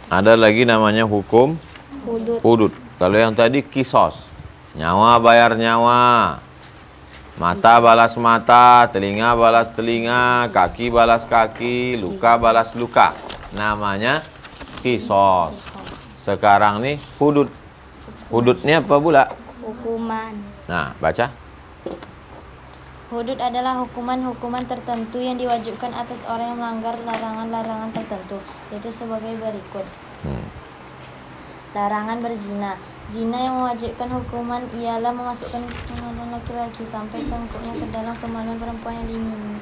Ada lagi namanya hukum Hudud. hudud. Kalau yang tadi kisos, nyawa bayar nyawa, mata balas mata, telinga balas telinga, kaki balas kaki, luka balas luka. Namanya kisos. Sekarang nih hudud. Hududnya apa pula? Hukuman. Nah, baca. Hudud adalah hukuman-hukuman tertentu yang diwajibkan atas orang yang melanggar larangan-larangan tertentu, yaitu sebagai berikut. Larangan berzina. Zina yang mewajibkan hukuman ialah memasukkan kemaluan laki-laki sampai tengkuknya ke dalam kemaluan perempuan yang diingini.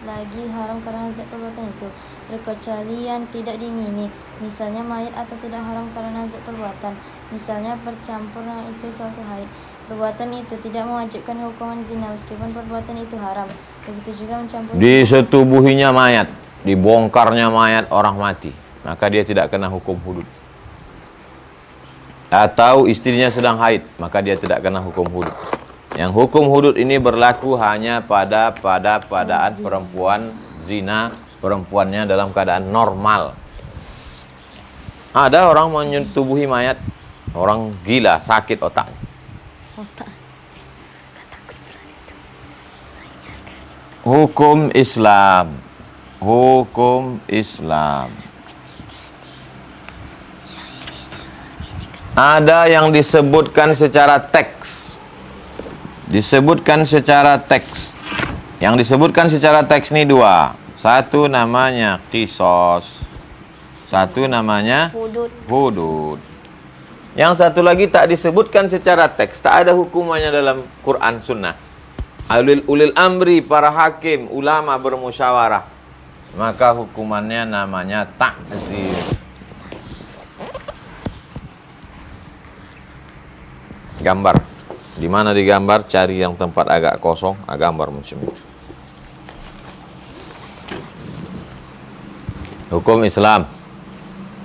Lagi haram karena zat perbuatan itu, terkecuali yang tidak diingini, misalnya mayat, atau tidak haram karena zat perbuatan, misalnya bercampur dengan istri suatu haid. Perbuatan itu tidak mewajibkan hukuman zina meskipun perbuatan itu haram. Begitu juga mencampur Disetubuhinya mayat, dibongkarnya mayat orang mati, maka dia tidak kena hukum hudud. Atau istrinya sedang haid, maka dia tidak kena hukum hudud. Yang hukum hudud ini berlaku hanya pada keadaan perempuan zina, perempuannya dalam keadaan normal. Ada orang menyetubuhi mayat, orang gila, sakit otaknya. Hukum Islam. Hukum Islam. Ada yang disebutkan secara teks. Disebutkan secara teks. Yang disebutkan secara teks ini dua. Satu namanya kisos. Satu namanya hudud. Yang satu lagi tak disebutkan secara teks. Tak ada hukumannya dalam Quran Sunnah. Ulil amri, para hakim, ulama bermusyawarah. Maka hukumannya namanya ta'zir. Gambar. Di mana digambar, cari yang tempat agak kosong, gambar macam itu. Hukum Islam.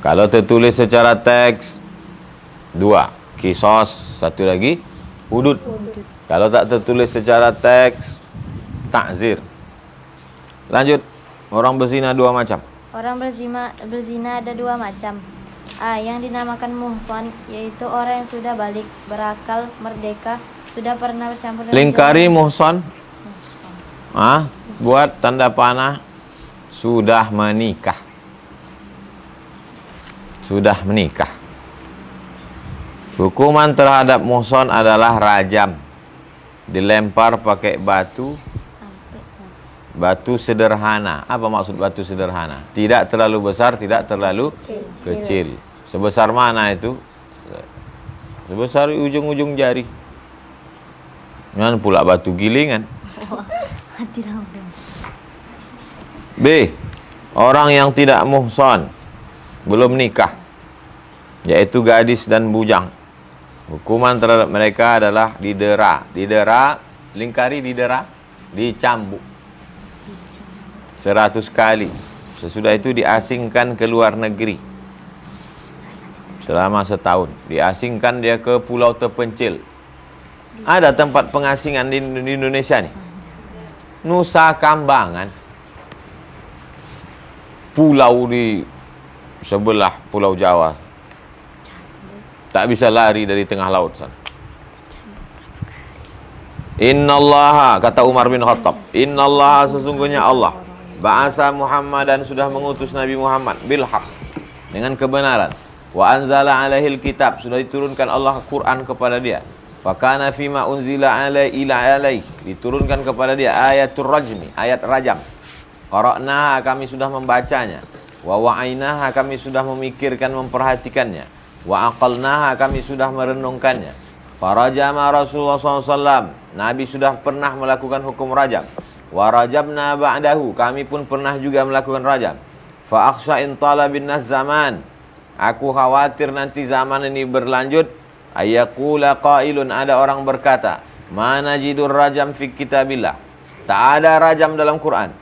Kalau tertulis secara teks, dua. Kisos, satu lagi hudud. Kalau tak tertulis secara teks, ta'zir. Lanjut. Orang berzina dua macam. Orang berzina ada dua macam. A. Yang dinamakan muhsan, yaitu orang yang sudah balik, berakal, merdeka, sudah pernah bercampur dengan Lingkari muhsan. Buat tanda panah. Sudah menikah. Sudah menikah. Hukuman terhadap muhsan adalah rajam. Dilempar pakai batu. Batu sederhana. Apa maksud batu sederhana? Tidak terlalu besar, tidak terlalu kecil. Sebesar mana itu? Sebesar ujung-ujung jari. Jangan pula batu gilingan. hati langsung. B. Orang yang tidak muhsan, belum nikah, yaitu gadis dan bujang. Hukuman terhadap mereka adalah didera. Didera, lingkari didera, dicambuk 100 kali. Sesudah itu diasingkan ke luar negeri selama setahun. Diasingkan dia ke pulau terpencil. Ada tempat pengasingan di Indonesia nih. Nusa Kambangan. Pulau di sebelah Pulau Jawa. Tak bisa lari dari tengah laut sana. Innallaha, kata Umar bin Khattab, Innallaha, sesungguhnya Allah, ba'asa Muhammadan, sudah mengutus Nabi Muhammad bil haq, dengan kebenaran. Wa anzala alaihil kitab, sudah diturunkan Allah Quran kepada dia. Wa kana fima unzila alaih, diturunkan kepada dia ayatul rajmi, ayat rajam. Qara'naha, kami sudah membacanya. Wa wa'ainaha, kami sudah memikirkan, memperhatikannya. Wa aqalnaha, kami sudah merenungkannya. Farajama Rasulullah SAW, Nabi sudah pernah melakukan hukum rajam. Wa rajabna ba'dahu, kami pun pernah juga melakukan rajam. Fa akhsha in talabin nas zaman, aku khawatir nanti zaman ini berlanjut. Ayaqula qailun, ada orang berkata, mana jidur rajam fi kitabillah, tak ada rajam dalam Quran.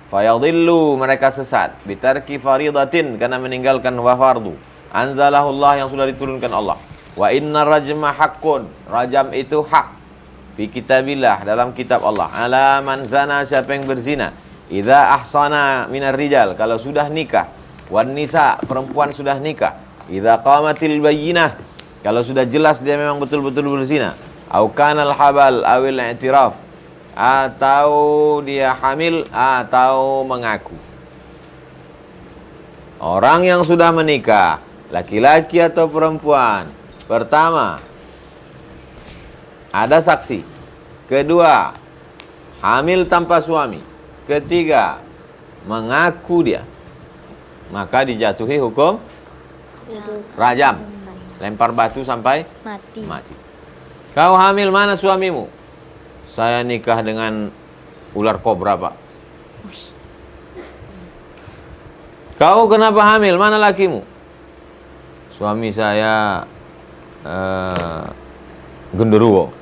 Fayadhillu, mereka sesat. Bitarki faridatin, karena meninggalkan fardu. Anzalahullah, yang sudah diturunkan Allah. Wa inna rajma haqqun, rajam itu hak. Fi kitabillah, dalam kitab Allah. Ala man zana, siapa yang berzina. Idza ahsana minar rijal, kalau sudah nikah. Wan nisa, perempuan sudah nikah. Idza qamatil bayyinah, kalau sudah jelas dia memang betul-betul berzina. Au kanal habal awil i'tiraf, atau dia hamil atau mengaku. Orang yang sudah menikah, laki-laki atau perempuan, pertama ada saksi, kedua hamil tanpa suami, ketiga mengaku dia, maka dijatuhi hukum rajam, lempar batu sampai mati. Kau hamil, mana suamimu? Saya nikah dengan ular kobra, Pak. Kau kenapa hamil, mana lakimu? Suami saya genderuwo.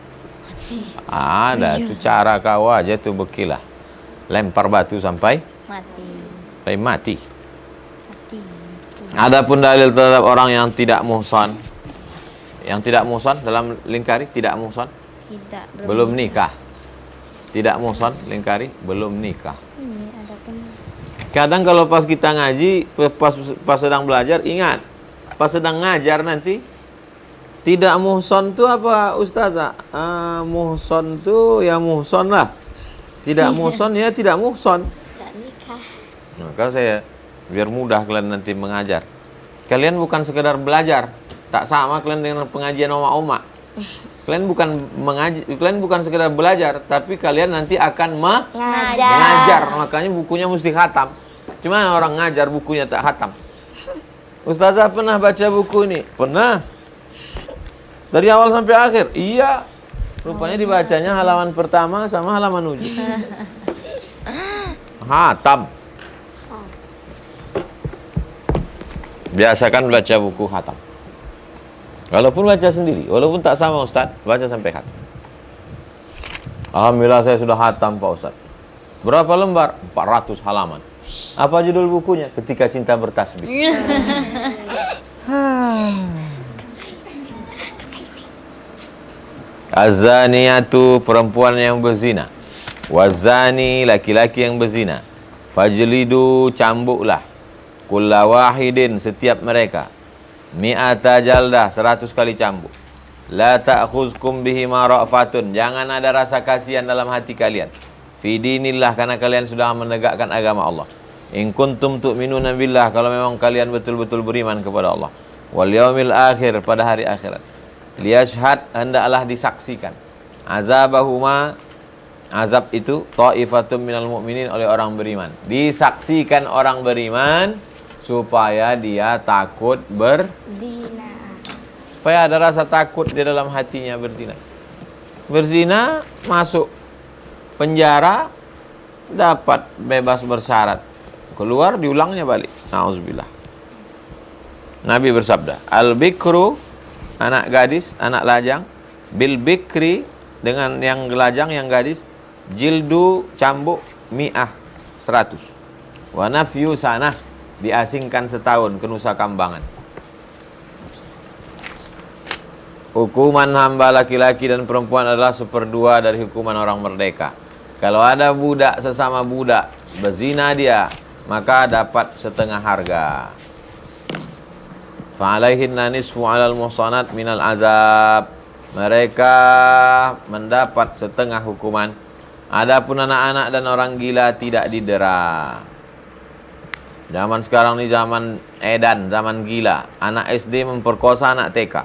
Ada itu cara kau aja tuh bekilah, lempar batu sampai mati. Adapun dalil terhadap orang yang tidak muhsan, dalam lingkari tidak muhsan, belum nikah. Tidak muhsan lingkari belum nikah. Ini adapun Kadang kalau pas kita ngaji, pas sedang belajar, ingat, pas sedang ngajar nanti tidak muhsan tuh apa ustazah? Muhsan tuh ya muhsan lah. Tidak muhsan ya tidak muhsan. tak nikah. Maka saya biar mudah kalian nanti mengajar. Kalian bukan sekedar belajar, tak sama kalian dengan pengajian oma-oma. Kalian bukan sekedar belajar, tapi kalian nanti akan ngajar. Makanya bukunya mesti khatam. Gimana orang ngajar bukunya tak khatam? Ustazah pernah baca buku ini? Pernah. Dari awal sampai akhir? Iya. Rupanya dibacanya halaman pertama sama halaman ujung. Khatam. Biasakan baca buku khatam. Walaupun baca sendiri, walaupun tak sama Ustaz, baca sampai khatam. Alhamdulillah saya sudah khatam Pak Ustaz. Berapa lembar? 400 halaman. Apa judul bukunya? Ketika Cinta Bertasbih. Az-zaniyatu, perempuan yang berzina. Wazani, laki-laki yang berzina. Fajlidu, cambuklah. Kulla wahidin, setiap mereka. Mi'ata jaldah, 100 kali cambuk. La ta'khuzkum bihima ra'fatun, jangan ada rasa kasihan dalam hati kalian. Fi dinillah, karena kalian sudah menegakkan agama Allah. In kuntum tu'minuna billah, kalau memang kalian betul-betul beriman kepada Allah. Wal yaumil akhir, pada hari akhirat. Liyashhad, hendaklah disaksikan. Azabahuma, azab itu ta'ifatum minal mu'minin, oleh orang beriman. Disaksikan orang beriman supaya dia takut berzina. Supaya ada rasa takut di dalam hatinya berzina. Berzina, masuk penjara, dapat bebas bersyarat. Keluar, diulangnya balik. Nauzubillah. Nabi bersabda, al-bikru, anak gadis, anak lajang, bil bikri, dengan yang lajang, yang gadis, jildu, cambuk, mi'ah, 100. Wa nafyu sanah, diasingkan setahun ke Nusa Kambangan. Hukuman hamba laki-laki dan perempuan adalah 1/2 dari hukuman orang merdeka. Kalau ada budak sesama budak berzina dia, maka dapat setengah harga. Fa'alaihinna nisfu 'alal muhsanat minal azab. Mereka mendapat setengah hukuman. Adapun anak-anak dan orang gila tidak didera. Zaman sekarang ini zaman edan, zaman gila. Anak SD memperkosa anak TK.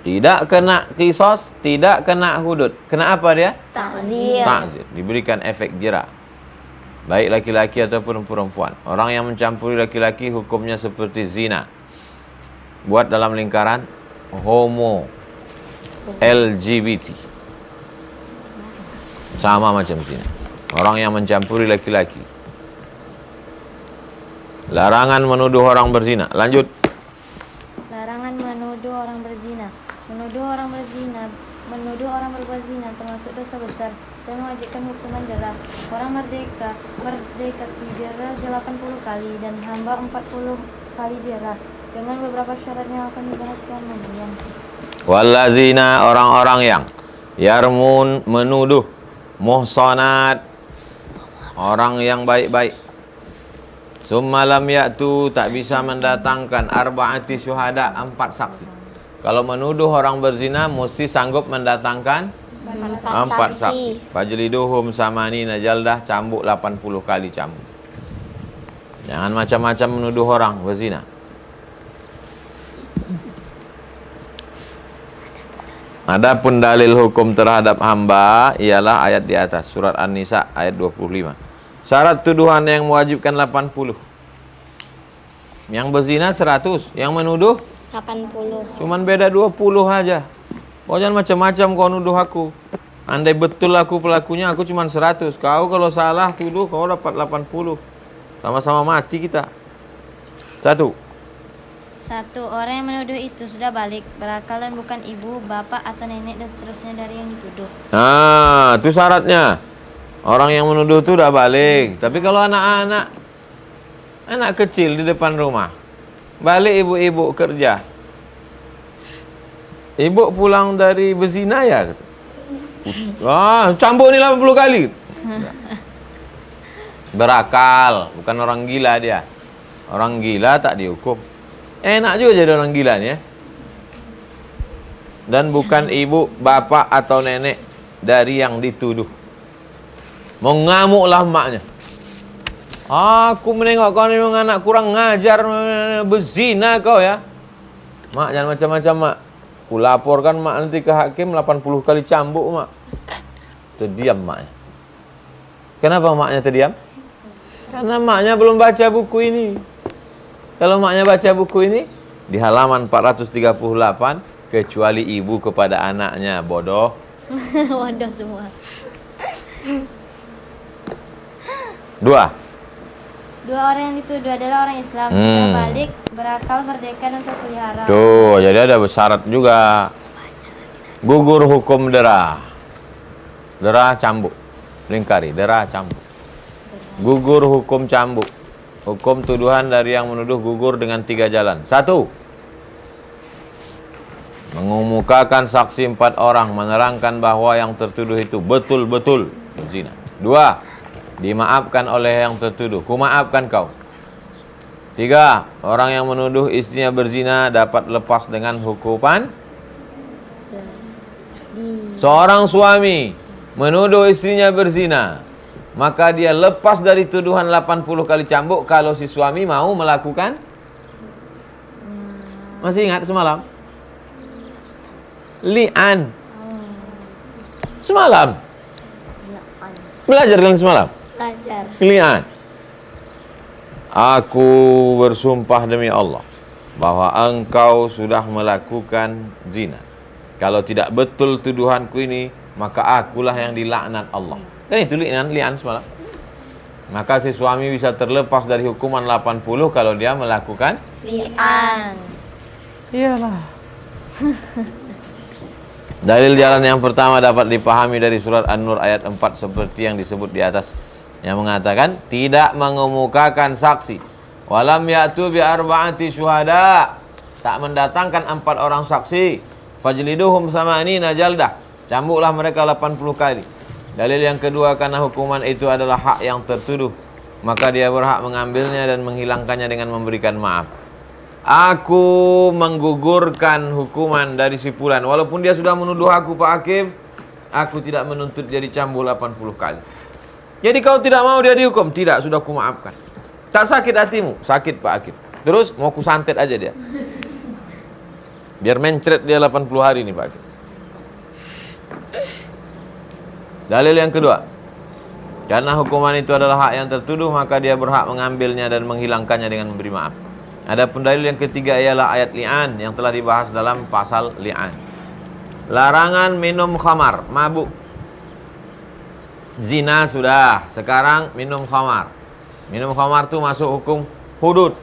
Tidak kena kisos, tidak kena hudud. Kena apa dia? Ta'zir. Diberikan efek jera. Baik laki-laki ataupun perempuan. Orang yang mencampuri laki-laki hukumnya seperti zina. Buat dalam lingkaran homo, LGBT. Sama macam zina. Orang yang mencampuri laki-laki. Larangan menuduh orang berzina. Lanjut. Larangan menuduh orang berzina. Menuduh orang berbuat zina termasuk dosa besar dan mewajibkan hukuman adalah orang merdeka didera 80 kali dan hamba 40 kali dera, dengan beberapa syarat yang akan dibahas kemudian. Wallazina, orang-orang yang yarmun, menuduh, muhsanat, orang yang baik-baik, Summa lam ya'tu, tak bisa mendatangkan arba'ati syuhada, 4 saksi. Kalau menuduh orang berzina mesti sanggup mendatangkan 4 saksi. Fajliduhum samanina jaldah, cambuk 80 kali cambuk. Jangan macam-macam menuduh orang berzina. Adapun dalil hukum terhadap hamba ialah ayat di atas, surat An-Nisa ayat 25. Syarat tuduhan yang mewajibkan 80. Yang berzina 100, yang menuduh 80. cuman beda 20 aja. Kau jangan macam-macam kau nuduh aku. Andai betul aku pelakunya, aku cuman 100. Kau kalau salah tuduh, kau dapat 80. Sama-sama mati kita. 1. Orang yang menuduh itu sudah balik, berakal dan bukan ibu, bapak atau nenek dan seterusnya dari yang dituduh. Nah, itu syaratnya. Orang yang menuduh itu udah balik. Tapi kalau anak-anak, anak kecil di depan rumah, balik ibu-ibu kerja, ibu pulang dari berzina ya, cambuk ni 80 kali. Berakal, bukan orang gila dia. Orang gila tak dihukum. Enak juga jadi orang gila nih ya. Dan bukan ibu, bapak atau nenek dari yang dituduh. Mengamuklah maknya. Aku menengok kau ni memang anak kurang ngajar, berzina kau ya. Mak jangan macam-macam mak. Aku laporkan mak nanti ke hakim 80 kali cambuk mak. Terdiam maknya. Kenapa maknya terdiam? Karena maknya belum baca buku ini. Kalau maknya baca buku ini di halaman 438, kecuali ibu kepada anaknya, bodoh. Bodoh semua. 2. Orang yang dituduh adalah orang Islam, sudah balik, berakal, merdeka dan terpelihara. Tuh, jadi ada syarat juga. Gugur hukum dera. Dera cambuk. Lingkari, dera cambuk. Gugur hukum cambuk. Hukum tuduhan dari yang menuduh gugur dengan 3 jalan. 1. Mengemukakan saksi 4 orang menerangkan bahwa yang tertuduh itu betul-betul berzina. 2. Dimaafkan oleh yang tertuduh. Kumaafkan kau. 3. Orang yang menuduh istrinya berzina dapat lepas dengan hukuman. Seorang suami menuduh istrinya berzina, maka dia lepas dari tuduhan 80 kali cambuk kalau si suami mau melakukan. Masih ingat semalam? Li'an. Semalam. Belajar kan semalam? Belajar. Li'an. Aku bersumpah demi Allah bahwa engkau sudah melakukan zina. Kalau tidak betul tuduhanku ini, maka akulah yang dilaknat Allah. Kan itu li'an semalam. Maka si suami bisa terlepas dari hukuman 80 kalau dia melakukan li'an. Iyalah. Dalil jalan yang pertama dapat dipahami dari surat An-Nur ayat 4 seperti yang disebut di atas, yang mengatakan tidak mengemukakan saksi. Walam ya'tu bi arba'ati syuhada, tak mendatangkan 4 orang saksi. Fajliduhum samanina jaldah, cambuklah mereka 80 kali. Dalil yang kedua, karena hukuman itu adalah hak yang tertuduh, maka dia berhak mengambilnya dan menghilangkannya dengan memberikan maaf. Aku menggugurkan hukuman dari si fulan, walaupun dia sudah menuduh aku Pak Hakim, aku tidak menuntut dia dicambuk 80 kali. Jadi kau tidak mau dia dihukum? Tidak, sudah aku maafkan. Tak sakit hatimu? Sakit Pak Hakim. Terus mau ku santet aja dia. Biar mencret dia 80 hari nih Pak Hakim. Dalil yang kedua, karena hukuman itu adalah hak yang tertuduh, maka dia berhak mengambilnya dan menghilangkannya dengan memberi maaf. Adapun dalil yang ketiga ialah ayat li'an yang telah dibahas dalam pasal li'an. Larangan minum khamar, mabuk. Zina sudah, sekarang minum khamar. Minum khamar itu masuk hukum hudud.